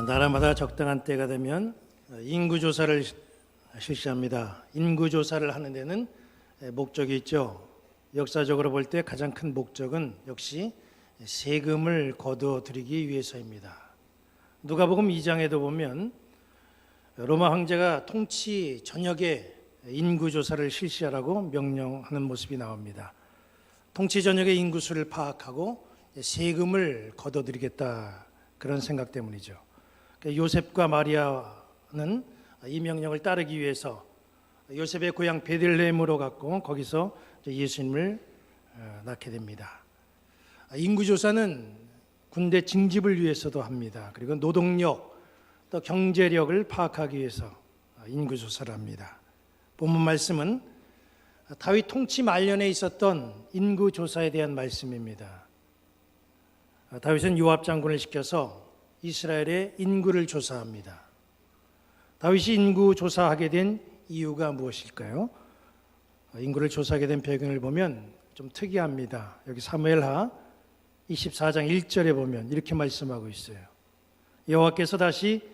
나라마다 적당한 때가 되면 인구조사를 실시합니다. 인구조사를 하는 데는 목적이 있죠. 역사적으로 볼 때 가장 큰 목적은 역시 세금을 거둬들이기 위해서입니다. 누가복음 2장에도 보면 로마 황제가 통치 전역에 인구조사를 실시하라고 명령하는 모습이 나옵니다. 통치 전역의 인구수를 파악하고 세금을 거둬들이겠다, 그런 생각 때문이죠. 요셉과 마리아는 이 명령을 따르기 위해서 요셉의 고향 베들레헴으로 갔고 거기서 예수님을 낳게 됩니다. 인구조사는 군대 징집을 위해서도 합니다. 그리고 노동력, 또 경제력을 파악하기 위해서 인구조사를 합니다. 본문 말씀은 다윗 통치 말년에 있었던 인구조사에 대한 말씀입니다. 다윗은 요압 장군을 시켜서 이스라엘의 인구를 조사합니다. 다윗이 인구 조사하게 된 이유가 무엇일까요? 인구를 조사하게 된 배경을 보면 좀 특이합니다. 여기 사무엘하 24장 1절에 보면 이렇게 말씀하고 있어요. 여호와께서 다시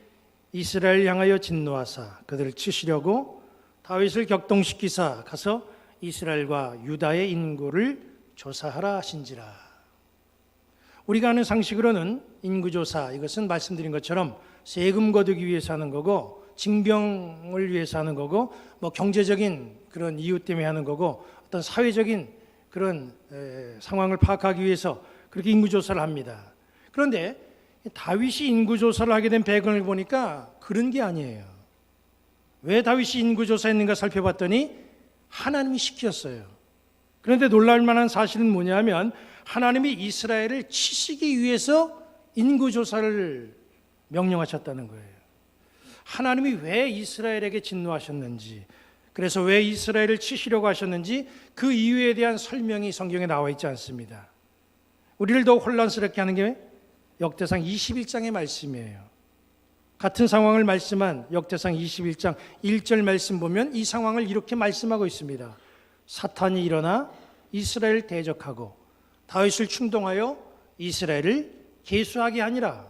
이스라엘 향하여 진노하사 그들을 치시려고 다윗을 격동시키사 가서 이스라엘과 유다의 인구를 조사하라 하신지라. 우리가 아는 상식으로는 인구조사, 이것은 말씀드린 것처럼 세금 거두기 위해서 하는 거고, 징병을 위해서 하는 거고, 경제적인 그런 이유 때문에 하는 거고, 어떤 사회적인 그런 상황을 파악하기 위해서 그렇게 인구조사를 합니다. 그런데 다윗이 인구조사를 하게 된 배경을 보니까 그런 게 아니에요. 왜 다윗이 인구조사했는가 살펴봤더니 하나님이 시켰어요. 그런데 놀랄 만한 사실은 뭐냐면 하나님이 이스라엘을 치시기 위해서 인구조사를 명령하셨다는 거예요. 하나님이 왜 이스라엘에게 진노하셨는지, 그래서 왜 이스라엘을 치시려고 하셨는지 그 이유에 대한 설명이 성경에 나와 있지 않습니다. 우리를 더 혼란스럽게 하는 게 역대상 21장의 말씀이에요. 같은 상황을 말씀한 역대상 21장 1절 말씀 보면 이 상황을 이렇게 말씀하고 있습니다. 사탄이 일어나 이스라엘을 대적하고 다윗을 충동하여 이스라엘을 계수하게 하니라.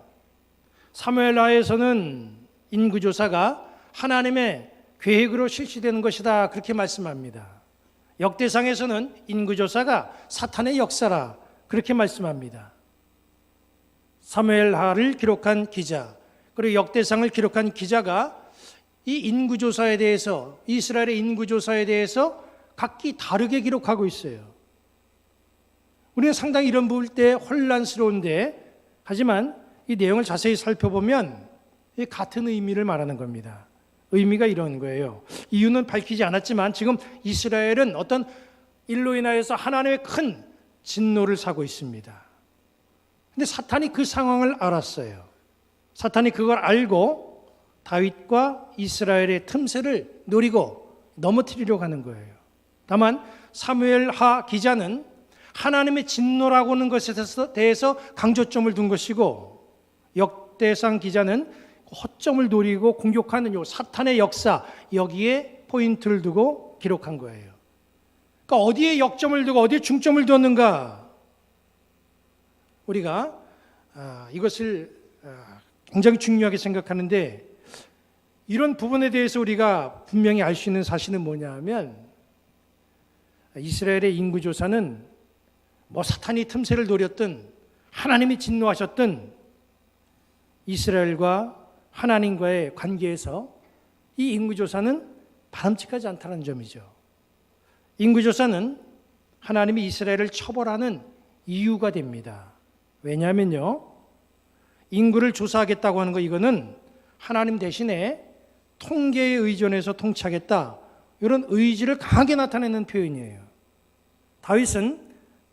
사무엘하에서는 인구조사가 하나님의 계획으로 실시되는 것이다, 그렇게 말씀합니다. 역대상에서는 인구조사가 사탄의 역사라, 그렇게 말씀합니다. 사무엘하를 기록한 기자, 그리고 역대상을 기록한 기자가 이 인구조사에 대해서, 이스라엘의 인구조사에 대해서 각기 다르게 기록하고 있어요. 우리는 상당히 이런 부분 때 혼란스러운데, 하지만 이 내용을 자세히 살펴보면 같은 의미를 말하는 겁니다. 의미가 이런 거예요. 이유는 밝히지 않았지만 지금 이스라엘은 어떤 일로 인하여서 하나님의 큰 진노를 사고 있습니다. 근데 사탄이 그 상황을 알았어요. 사탄이 그걸 알고 다윗과 이스라엘의 틈새를 노리고 넘어뜨리려고 하는 거예요. 다만 사무엘하 기자는 하나님의 진노라고 하는 것에 대해서 강조점을 둔 것이고, 역대상 기자는 허점을 노리고 공격하는 요 사탄의 역사, 여기에 포인트를 두고 기록한 거예요. 그러니까 어디에 역점을 두고 어디에 중점을 두었는가? 우리가 이것을 굉장히 중요하게 생각하는데, 이런 부분에 대해서 우리가 분명히 알 수 있는 사실은 뭐냐 하면, 이스라엘의 인구조사는 사탄이 틈새를 노렸든 하나님이 진노하셨든 이스라엘과 하나님과의 관계에서 이 인구조사는 바람직하지 않다는 점이죠. 인구조사는 하나님이 이스라엘을 처벌하는 이유가 됩니다. 왜냐하면요, 인구를 조사하겠다고 하는 거, 이거는 하나님 대신에 통계에 의존해서 통치하겠다, 이런 의지를 강하게 나타내는 표현이에요. 다윗은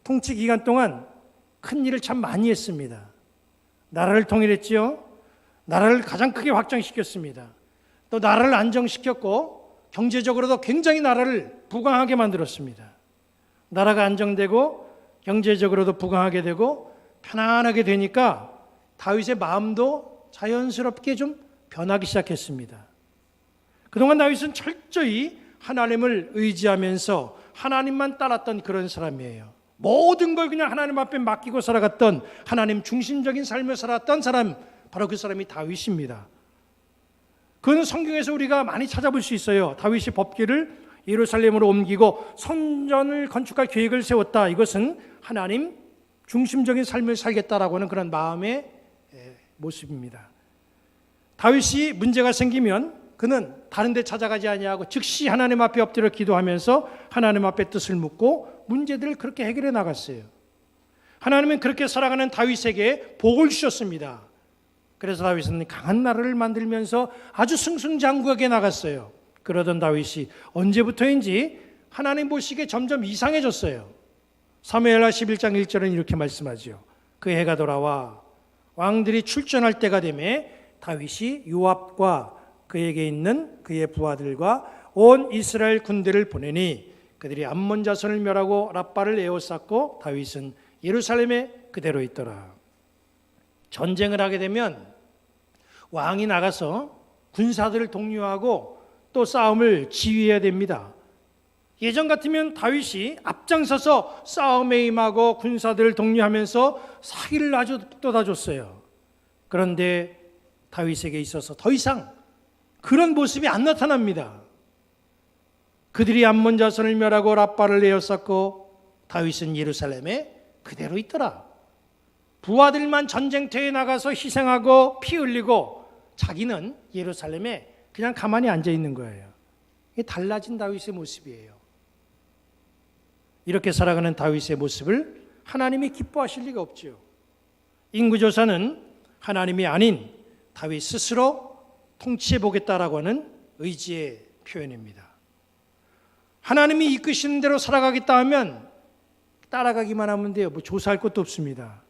통치 기간 동안 큰 일을 참 많이 했습니다. 나라를 통일했지요. 나라를 가장 크게 확장시켰습니다. 또 나라를 안정시켰고 경제적으로도 굉장히 나라를 부강하게 만들었습니다. 나라가 안정되고 경제적으로도 부강하게 되고 편안하게 되니까 다윗의 마음도 자연스럽게 좀 변하기 시작했습니다. 그동안 다윗은 철저히 하나님을 의지하면서 하나님만 따랐던 그런 사람이에요. 모든 걸 그냥 하나님 앞에 맡기고 살아갔던, 하나님 중심적인 삶을 살았던 사람, 바로 그 사람이 다윗입니다. 그건 성경에서 우리가 많이 찾아볼 수 있어요. 다윗이 법궤를 예루살렘으로 옮기고 성전을 건축할 계획을 세웠다. 이것은 하나님 중심적인 삶을 살겠다라고 하는 그런 마음의 모습입니다. 다윗이 문제가 생기면 그는 다른 데 찾아가지 아니하고 즉시 하나님 앞에 엎드려 기도하면서 하나님 앞에 뜻을 묻고 문제들을 그렇게 해결해 나갔어요. 하나님은 그렇게 살아가는 다윗에게 복을 주셨습니다. 그래서 다윗은 강한 나라를 만들면서 아주 승승장구하게 나갔어요. 그러던 다윗이 언제부터인지 하나님 보시기에 점점 이상해졌어요. 사무엘하 11장 1절은 이렇게 말씀하죠. 그 해가 돌아와 왕들이 출전할 때가 되매 다윗이 요압과 그에게 있는 그의 부하들과 온 이스라엘 군대를 보내니 그들이 암몬 자손을 멸하고 랍바를 에워쌌고 다윗은 예루살렘에 그대로 있더라. 전쟁을 하게 되면 왕이 나가서 군사들을 독려하고 또 싸움을 지휘해야 됩니다. 예전 같으면 다윗이 앞장서서 싸움에 임하고 군사들을 독려하면서 사기를 아주 쏟아줬어요. 그런데 다윗에게 있어서 더 이상 그런 모습이 안 나타납니다. 그들이 암몬 자손을 멸하고 랍바를 에워쌌고 다윗은 예루살렘에 그대로 있더라. 부하들만 전쟁터에 나가서 희생하고 피 흘리고 자기는 예루살렘에 그냥 가만히 앉아 있는 거예요. 이게 달라진 다윗의 모습이에요. 이렇게 살아가는 다윗의 모습을 하나님이 기뻐하실 리가 없죠. 인구조사는 하나님이 아닌 다윗 스스로 통치해 보겠다라고 하는 의지의 표현입니다. 하나님이 이끄시는 대로 살아가겠다 하면 따라가기만 하면 돼요. 뭐 조사할 것도 없습니다.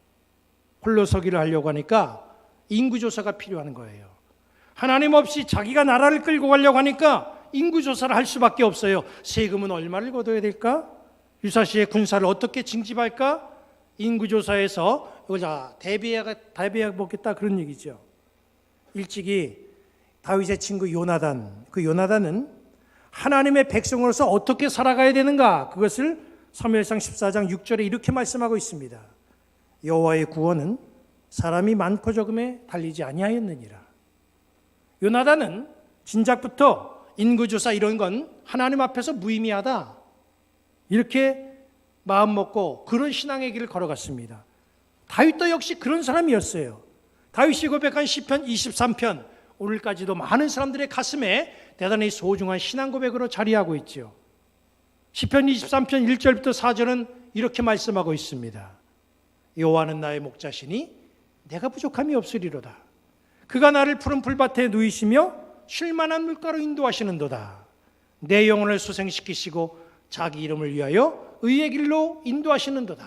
홀로 서기를 하려고 하니까 인구조사가 필요한 거예요. 하나님 없이 자기가 나라를 끌고 가려고 하니까 인구조사를 할 수밖에 없어요. 세금은 얼마를 걷어야 될까? 유사시에 군사를 어떻게 징집할까? 인구조사에서 이거 대비해 보겠다 그런 얘기죠. 일찍이 다윗의 친구 요나단, 그 요나단은 하나님의 백성으로서 어떻게 살아가야 되는가? 그것을 사무엘상 14장 6절에 이렇게 말씀하고 있습니다. 여호와의 구원은 사람이 많고 적음에 달리지 아니하였느니라. 요나단은 진작부터 인구조사 이런 건 하나님 앞에서 무의미하다. 이렇게 마음 먹고 그런 신앙의 길을 걸어갔습니다. 다윗도 역시 그런 사람이었어요. 다윗이 고백한 시편 23편, 오늘까지도 많은 사람들의 가슴에 대단히 소중한 신앙 고백으로 자리하고 있죠. 시편 23편 1절부터 4절은 이렇게 말씀하고 있습니다. 여호와는 나의 목자시니 내가 부족함이 없으리로다. 그가 나를 푸른 풀밭에 누이시며 쉴만한 물가로 인도하시는도다. 내 영혼을 소생시키시고 자기 이름을 위하여 의의 길로 인도하시는도다.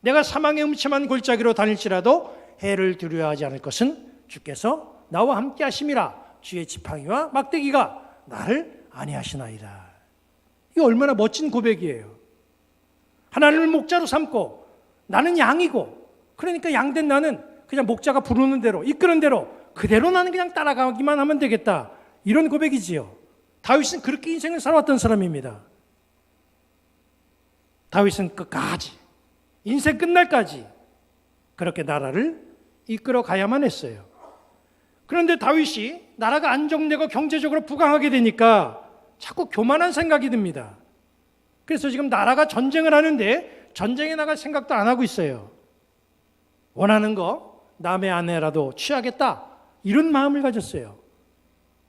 내가 사망의 음침한 골짜기로 다닐지라도 해를 두려워하지 않을 것은 주께서 나와 함께 하심이라. 주의 지팡이와 막대기가 나를 안위하시나이다. 이 얼마나 멋진 고백이에요. 하나님을 목자로 삼고 나는 양이고, 그러니까 양된 나는 그냥 목자가 부르는 대로, 이끄는 대로 그대로 나는 그냥 따라가기만 하면 되겠다. 이런 고백이지요. 다윗은 그렇게 인생을 살아왔던 사람입니다. 다윗은 끝까지, 인생 끝날까지 그렇게 나라를 이끌어 가야만 했어요. 그런데 다윗이 나라가 안정되고 경제적으로 부강하게 되니까 자꾸 교만한 생각이 듭니다. 그래서 지금 나라가 전쟁을 하는데 전쟁에 나갈 생각도 안 하고 있어요. 원하는 거 남의 아내라도 취하겠다, 이런 마음을 가졌어요.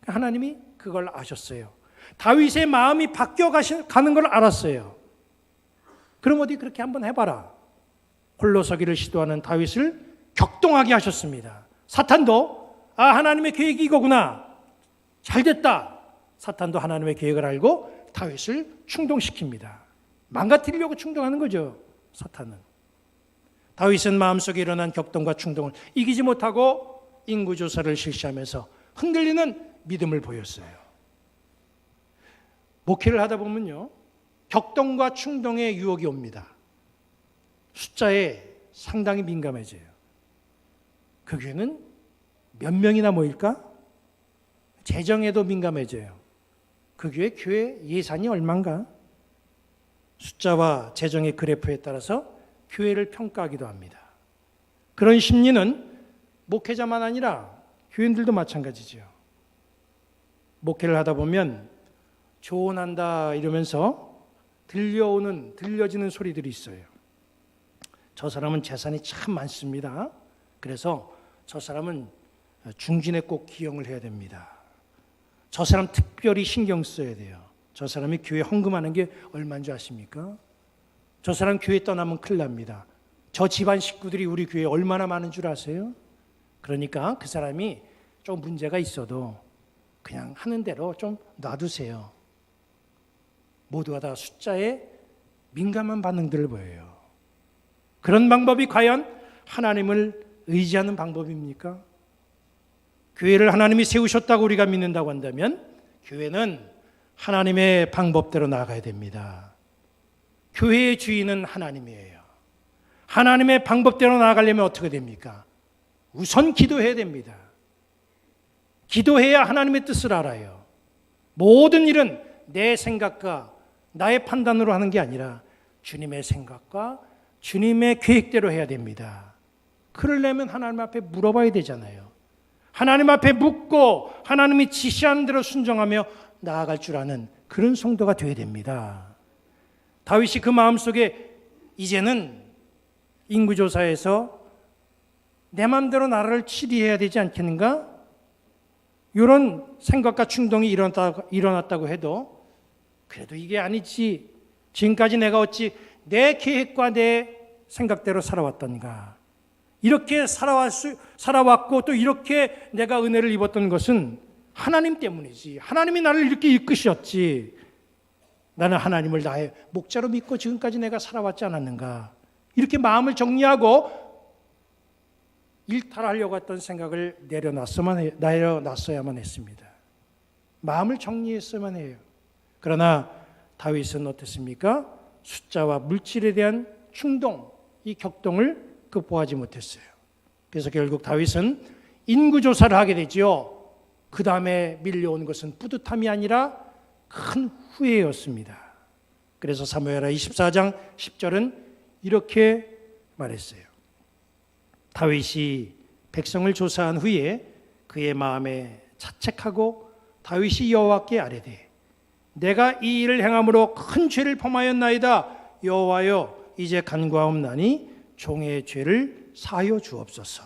하나님이 그걸 아셨어요. 다윗의 마음이 바뀌어 가는 걸 알았어요. 그럼 어디 그렇게 한번 해봐라. 홀로 서기를 시도하는 다윗을 격동하게 하셨습니다. 사탄도 하나님의 계획이 이거구나, 잘됐다. 사탄도 하나님의 계획을 알고 다윗을 충동시킵니다. 망가뜨리려고 충동하는 거죠, 사탄은. 다윗은 마음속에 일어난 격동과 충동을 이기지 못하고 인구조사를 실시하면서 흔들리는 믿음을 보였어요. 목회를 하다 보면요, 격동과 충동의 유혹이 옵니다. 숫자에 상당히 민감해져요. 그 교회는 몇 명이나 모일까? 재정에도 민감해져요. 그 교회 예산이 얼마인가? 숫자와 재정의 그래프에 따라서 교회를 평가하기도 합니다. 그런 심리는 목회자만 아니라 교인들도 마찬가지죠. 목회를 하다 보면 조언한다 이러면서 들려지는 소리들이 있어요. 저 사람은 재산이 참 많습니다. 그래서 저 사람은 중진에 꼭 기용을 해야 됩니다. 저 사람 특별히 신경 써야 돼요. 저 사람이 교회 헌금하는 게 얼마인 줄 아십니까? 저 사람 교회 떠나면 큰일 납니다. 저 집안 식구들이 우리 교회에 얼마나 많은 줄 아세요? 그러니까 그 사람이 좀 문제가 있어도 그냥 하는 대로 좀 놔두세요. 모두가 다 숫자에 민감한 반응들을 보여요. 그런 방법이 과연 하나님을 의지하는 방법입니까? 교회를 하나님이 세우셨다고 우리가 믿는다고 한다면 교회는 하나님의 방법대로 나아가야 됩니다. 교회의 주인은 하나님이에요. 하나님의 방법대로 나아가려면 어떻게 됩니까? 우선 기도해야 됩니다. 기도해야 하나님의 뜻을 알아요. 모든 일은 내 생각과 나의 판단으로 하는 게 아니라 주님의 생각과 주님의 계획대로 해야 됩니다. 그러려면 하나님 앞에 물어봐야 되잖아요. 하나님 앞에 묻고 하나님이 지시한 대로 순종하며 나아갈 줄 아는 그런 성도가 되어야 됩니다. 다윗이 그 마음속에 이제는 인구조사에서 내 마음대로 나라를 치리해야 되지 않겠는가? 이런 생각과 충동이 일어났다고 해도 그래도 이게 아니지. 지금까지 내가 어찌 내 계획과 내 생각대로 살아왔던가. 이렇게 살아왔고 또 이렇게 내가 은혜를 입었던 것은 하나님 때문이지. 하나님이 나를 이렇게 이끄셨지. 나는 하나님을 나의 목자로 믿고 지금까지 내가 살아왔지 않았는가. 이렇게 마음을 정리하고 일탈하려고 했던 생각을 내려놨어야만 했습니다. 마음을 정리했어야만 해요. 그러나 다윗은 어땠습니까? 숫자와 물질에 대한 충동, 이 격동을 극복하지 못했어요. 그래서 결국 다윗은 인구조사를 하게 되지요. 그 다음에 밀려온 것은 뿌듯함이 아니라 큰 후회였습니다. 그래서 사무엘하 24장 10절은 이렇게 말했어요. 다윗이 백성을 조사한 후에 그의 마음에 자책하고 다윗이 여호와께 아뢰되 내가 이 일을 행함으로 큰 죄를 범하였나이다. 여호와여 이제 간과하옵나니 종의 죄를 사하여 주옵소서.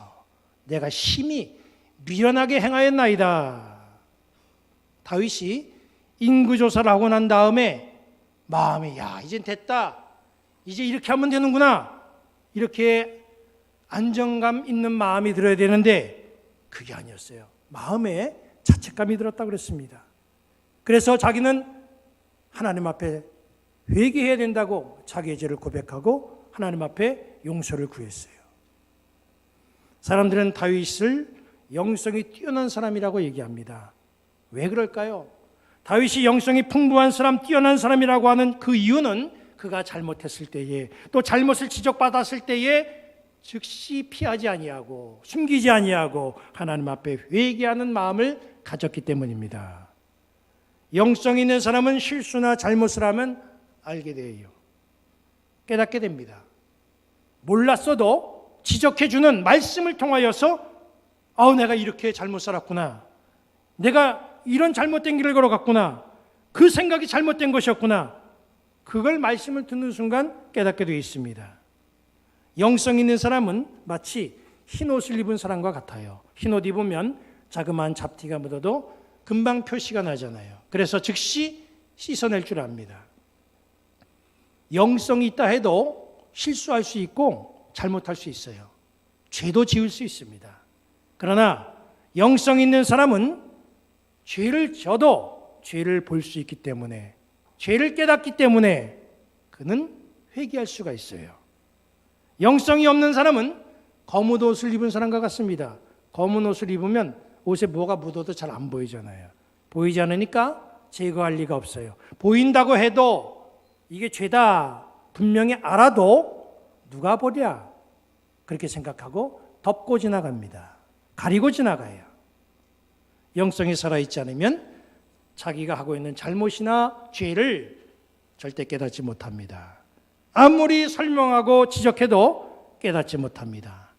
내가 심히 미련하게 행하였나이다. 다윗이 인구조사를 하고 난 다음에 마음이 이젠 됐다. 이제 이렇게 하면 되는구나. 이렇게 안정감 있는 마음이 들어야 되는데 그게 아니었어요. 마음에 자책감이 들었다고 그랬습니다. 그래서 자기는 하나님 앞에 회개해야 된다고 자기의 죄를 고백하고 하나님 앞에 용서를 구했어요. 사람들은 다윗을 영성이 뛰어난 사람이라고 얘기합니다. 왜 그럴까요? 다윗이 영성이 풍부한 사람, 뛰어난 사람이라고 하는 그 이유는 그가 잘못했을 때에 또 잘못을 지적받았을 때에 즉시 피하지 아니하고 숨기지 아니하고 하나님 앞에 회개하는 마음을 가졌기 때문입니다. 영성 있는 사람은 실수나 잘못을 하면 알게 돼요. 깨닫게 됩니다. 몰랐어도 지적해주는 말씀을 통하여서 내가 이렇게 잘못 살았구나. 내가 이런 잘못된 길을 걸어갔구나. 그 생각이 잘못된 것이었구나. 그걸 말씀을 듣는 순간 깨닫게 되어 있습니다. 영성 있는 사람은 마치 흰 옷을 입은 사람과 같아요. 흰 옷 입으면 자그마한 잡티가 묻어도 금방 표시가 나잖아요. 그래서 즉시 씻어낼 줄 압니다. 영성이 있다 해도 실수할 수 있고 잘못할 수 있어요. 죄도 지을 수 있습니다. 그러나 영성 있는 사람은 죄를 져도 죄를 볼 수 있기 때문에 죄를 깨닫기 때문에 그는 회개할 수가 있어요. 영성이 없는 사람은 검은 옷을 입은 사람과 같습니다. 검은 옷을 입으면 옷에 뭐가 묻어도 잘 안 보이잖아요. 보이지 않으니까 제거할 리가 없어요. 보인다고 해도 이게 죄다 분명히 알아도 누가 보랴 그렇게 생각하고 덮고 지나갑니다. 가리고 지나가요. 영성이 살아있지 않으면 자기가 하고 있는 잘못이나 죄를 절대 깨닫지 못합니다. 아무리 설명하고 지적해도 깨닫지 못합니다.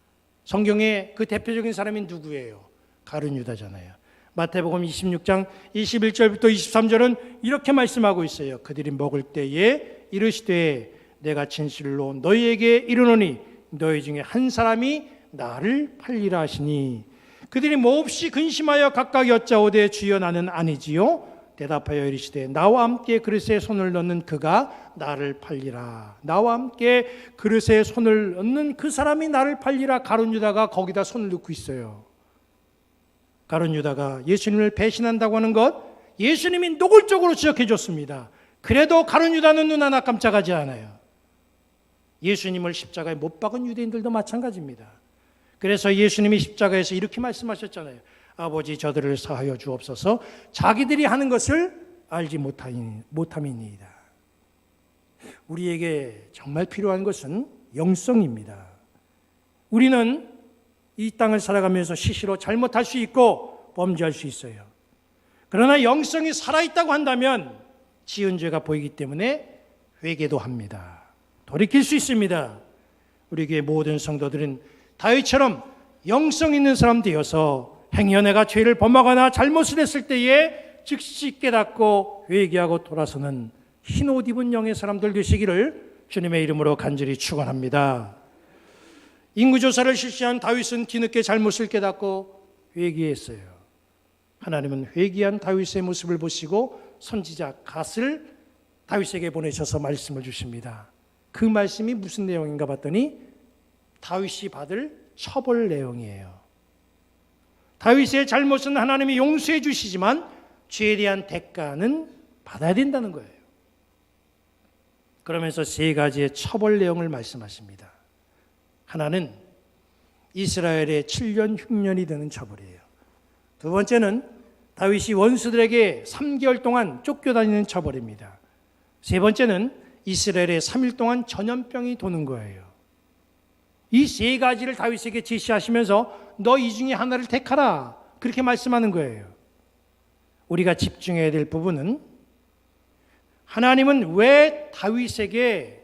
성경의 그 대표적인 사람이 누구예요? 가룟 유다잖아요. 마태복음 26장 21절부터 23절은 이렇게 말씀하고 있어요. 그들이 먹을 때에 이르시되 내가 진실로 너희에게 이르노니 너희 중에 한 사람이 나를 팔리라 하시니 그들이 몹시 근심하여 각각 여짜오되 주여 나는 아니지요. 대답하여 이르시되 나와 함께 그릇에 손을 넣는 그가 나를 팔리라. 나와 함께 그릇에 손을 넣는 그 사람이 나를 팔리라. 가룟 유다가 거기다 손을 넣고 있어요. 가룟 유다가 예수님을 배신한다고 하는 것 예수님이 노골적으로 지적해 줬습니다. 그래도 가룟 유다는 눈 하나 깜짝하지 않아요. 예수님을 십자가에 못 박은 유대인들도 마찬가지입니다. 그래서 예수님이 십자가에서 이렇게 말씀하셨잖아요. 아버지 저들을 사하여 주옵소서. 자기들이 하는 것을 알지 못함이니이다. 우리에게 정말 필요한 것은 영성입니다. 우리는 이 땅을 살아가면서 시시로 잘못할 수 있고 범죄할 수 있어요. 그러나 영성이 살아있다고 한다면 지은 죄가 보이기 때문에 회개도 합니다. 돌이킬 수 있습니다. 우리 교회 모든 성도들은 다윗처럼 영성 있는 사람 되어서 행여내가 죄를 범하거나 잘못을 했을 때에 즉시 깨닫고 회개하고 돌아서는 흰옷 입은 영의 사람들 되시기를 주님의 이름으로 간절히 축원합니다. 인구조사를 실시한 다윗은 뒤늦게 잘못을 깨닫고 회개했어요. 하나님은 회개한 다윗의 모습을 보시고 선지자 갓을 다윗에게 보내셔서 말씀을 주십니다. 그 말씀이 무슨 내용인가 봤더니 다윗이 받을 처벌 내용이에요. 다윗의 잘못은 하나님이 용서해 주시지만 죄에 대한 대가는 받아야 된다는 거예요. 그러면서 세 가지의 처벌 내용을 말씀하십니다. 하나는 이스라엘의 7년 흉년이 되는 처벌이에요. 두 번째는 다윗이 원수들에게 3개월 동안 쫓겨다니는 처벌입니다. 세 번째는 이스라엘에 3일 동안 전염병이 도는 거예요. 이 세 가지를 다윗에게 제시하시면서 너 이 중에 하나를 택하라 그렇게 말씀하는 거예요. 우리가 집중해야 될 부분은 하나님은 왜 다윗에게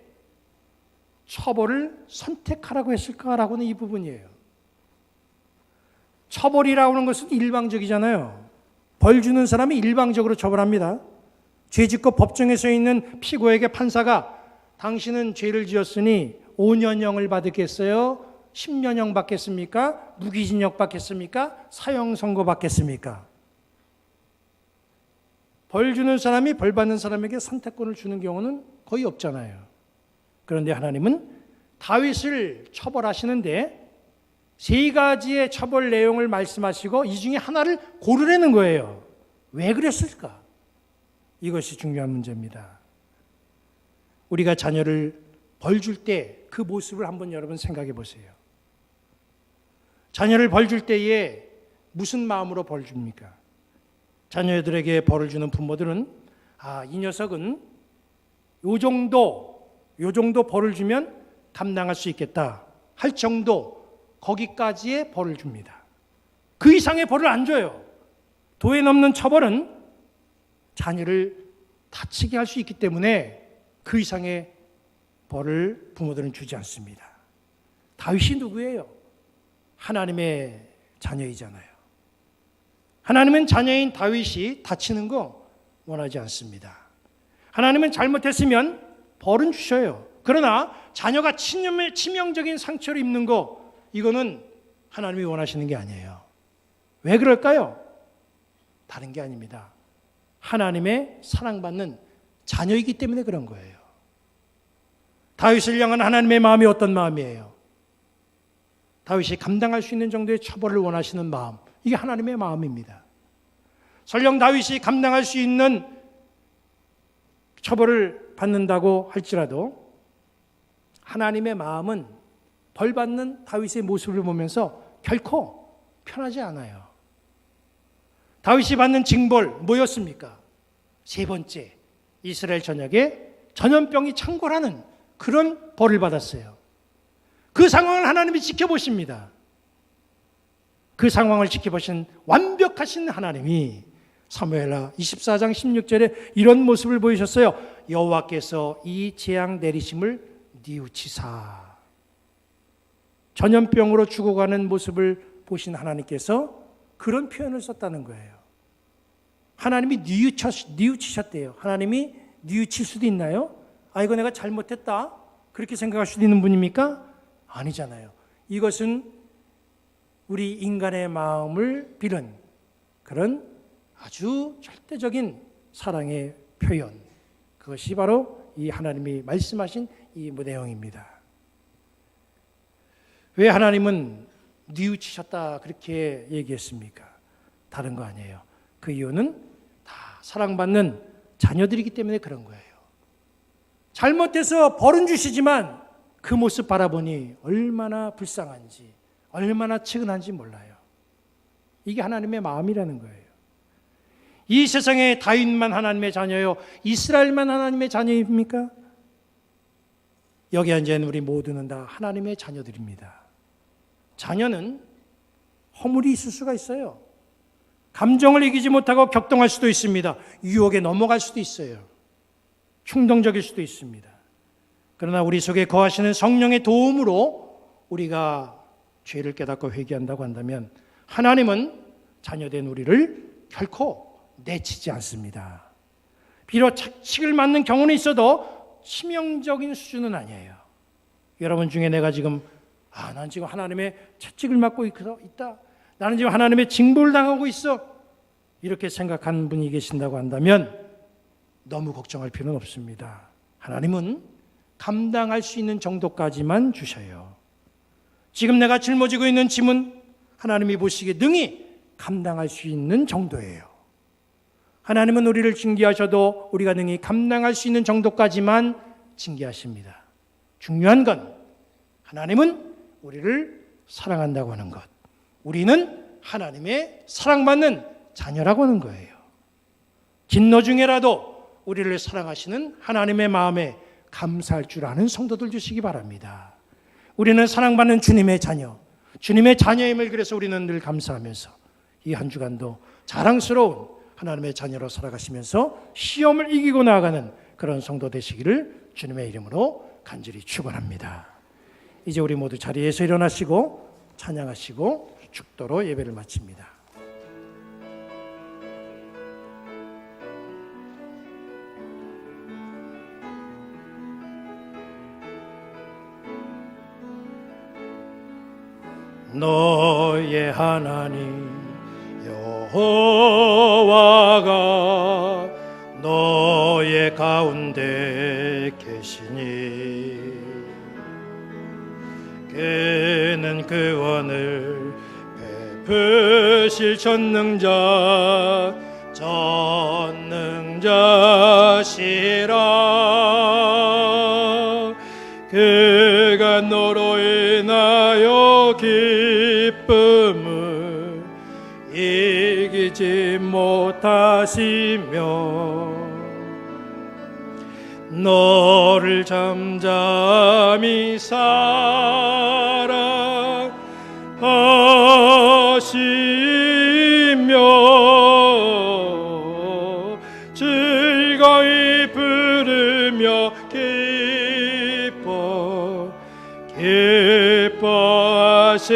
처벌을 선택하라고 했을까라고는 이 부분이에요. 처벌이라고 하는 것은 일방적이잖아요. 벌 주는 사람이 일방적으로 처벌합니다. 죄 짓고 법정에 서 있는 피고에게 판사가 당신은 죄를 지었으니 5년형을 받겠어요? 10년형 받겠습니까? 무기징역 받겠습니까? 사형 선고 받겠습니까? 벌 주는 사람이 벌 받는 사람에게 선택권을 주는 경우는 거의 없잖아요. 그런데 하나님은 다윗을 처벌하시는데 세 가지의 처벌 내용을 말씀하시고 이 중에 하나를 고르라는 거예요. 왜 그랬을까? 이것이 중요한 문제입니다. 우리가 자녀를 벌 줄 때 그 모습을 한번 여러분 생각해 보세요. 자녀를 벌 줄 때에 무슨 마음으로 벌 줍니까? 자녀들에게 벌을 주는 부모들은 이 녀석은 요 정도 벌을 주면 감당할 수 있겠다 할 정도 거기까지의 벌을 줍니다. 그 이상의 벌을 안 줘요. 도에 넘는 처벌은 자녀를 다치게 할 수 있기 때문에 그 이상의 벌을 부모들은 주지 않습니다. 다윗이 누구예요? 하나님의 자녀이잖아요. 하나님은 자녀인 다윗이 다치는 거 원하지 않습니다. 하나님은 잘못했으면 벌은 주셔요. 그러나 자녀가 치명적인 상처를 입는 거 이거는 하나님이 원하시는 게 아니에요. 왜 그럴까요? 다른 게 아닙니다. 하나님의 사랑받는 자녀이기 때문에 그런 거예요. 다윗을 향한 하나님의 마음이 어떤 마음이에요? 다윗이 감당할 수 있는 정도의 처벌을 원하시는 마음, 이게 하나님의 마음입니다. 설령 다윗이 감당할 수 있는 처벌을 받는다고 할지라도 하나님의 마음은 벌 받는 다윗의 모습을 보면서 결코 편하지 않아요. 다윗이 받는 징벌 뭐였습니까? 세 번째, 이스라엘 전역에 전염병이 창궐하는 그런 벌을 받았어요. 그 상황을 하나님이 지켜보십니다. 그 상황을 지켜보신 완벽하신 하나님이 사무엘하 24장 16절에 이런 모습을 보이셨어요. 여호와께서 이 재앙 내리심을 뉘우치사. 전염병으로 죽어가는 모습을 보신 하나님께서 그런 표현을 썼다는 거예요. 하나님이 뉘우치셨대요. 하나님이 뉘우칠 수도 있나요? 이거 내가 잘못했다 그렇게 생각할 수도 있는 분입니까? 아니잖아요. 이것은 우리 인간의 마음을 빌은 그런 아주 절대적인 사랑의 표현, 그것이 바로 이 하나님이 말씀하신 이 내용입니다. 왜 하나님은 뉘우치셨다 그렇게 얘기했습니까? 다른 거 아니에요. 그 이유는 다 사랑받는 자녀들이기 때문에 그런 거예요. 잘못해서 벌은 주시지만 그 모습 바라보니 얼마나 불쌍한지, 얼마나 측은한지 몰라요. 이게 하나님의 마음이라는 거예요. 이 세상에 다윗만 하나님의 자녀요, 이스라엘만 하나님의 자녀입니까? 여기 앉은 우리 모두는 다 하나님의 자녀들입니다. 자녀는 허물이 있을 수가 있어요. 감정을 이기지 못하고 격동할 수도 있습니다. 유혹에 넘어갈 수도 있어요. 충동적일 수도 있습니다. 그러나 우리 속에 거하시는 성령의 도움으로 우리가 죄를 깨닫고 회개한다고 한다면 하나님은 자녀된 우리를 결코 내치지 않습니다. 비록 착식을 맞는 경우는 있어도 치명적인 수준은 아니에요. 여러분 중에 내가 지금 난 지금 하나님의 채찍을 맞고 있다. 나는 지금 하나님의 징벌을 당하고 있어. 이렇게 생각하는 분이 계신다고 한다면 너무 걱정할 필요는 없습니다. 하나님은 감당할 수 있는 정도까지만 주셔요. 지금 내가 짊어지고 있는 짐은 하나님이 보시기에 능히 감당할 수 있는 정도예요. 하나님은 우리를 징계하셔도 우리가 능히 감당할 수 있는 정도까지만 징계하십니다. 중요한 건 하나님은 우리를 사랑한다고 하는 것, 우리는 하나님의 사랑받는 자녀라고 하는 거예요. 진노 중에라도 우리를 사랑하시는 하나님의 마음에 감사할 줄 아는 성도들 주시기 바랍니다. 우리는 사랑받는 주님의 자녀, 주님의 자녀임을 그래서 우리는 늘 감사하면서 이 한 주간도 자랑스러운 하나님의 자녀로 살아가시면서 시험을 이기고 나아가는 그런 성도 되시기를 주님의 이름으로 간절히 축원합니다. 이제 우리 모두 자리에서 일어나시고 찬양하시고 축도로 예배를 마칩니다. 너의 하나님 여호와가 너의 가운데 계시니 그는 구원을 베푸실 전능자시라. 그가 너로 인하여 기쁨을 이기지 못하시며 너를 잠잠히 사랑하시며 즐거이 부르며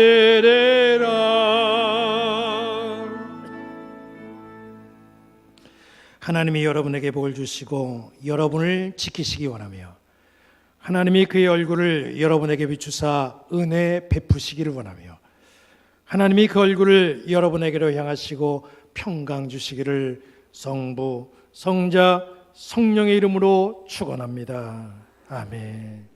기뻐하시리라. 하나님이 여러분에게 복을 주시고 여러분을 지키시기 원하며 하나님이 그의 얼굴을 여러분에게 비추사 은혜 베푸시기를 원하며 하나님이 그 얼굴을 여러분에게로 향하시고 평강 주시기를 성부, 성자, 성령의 이름으로 축원합니다. 아멘.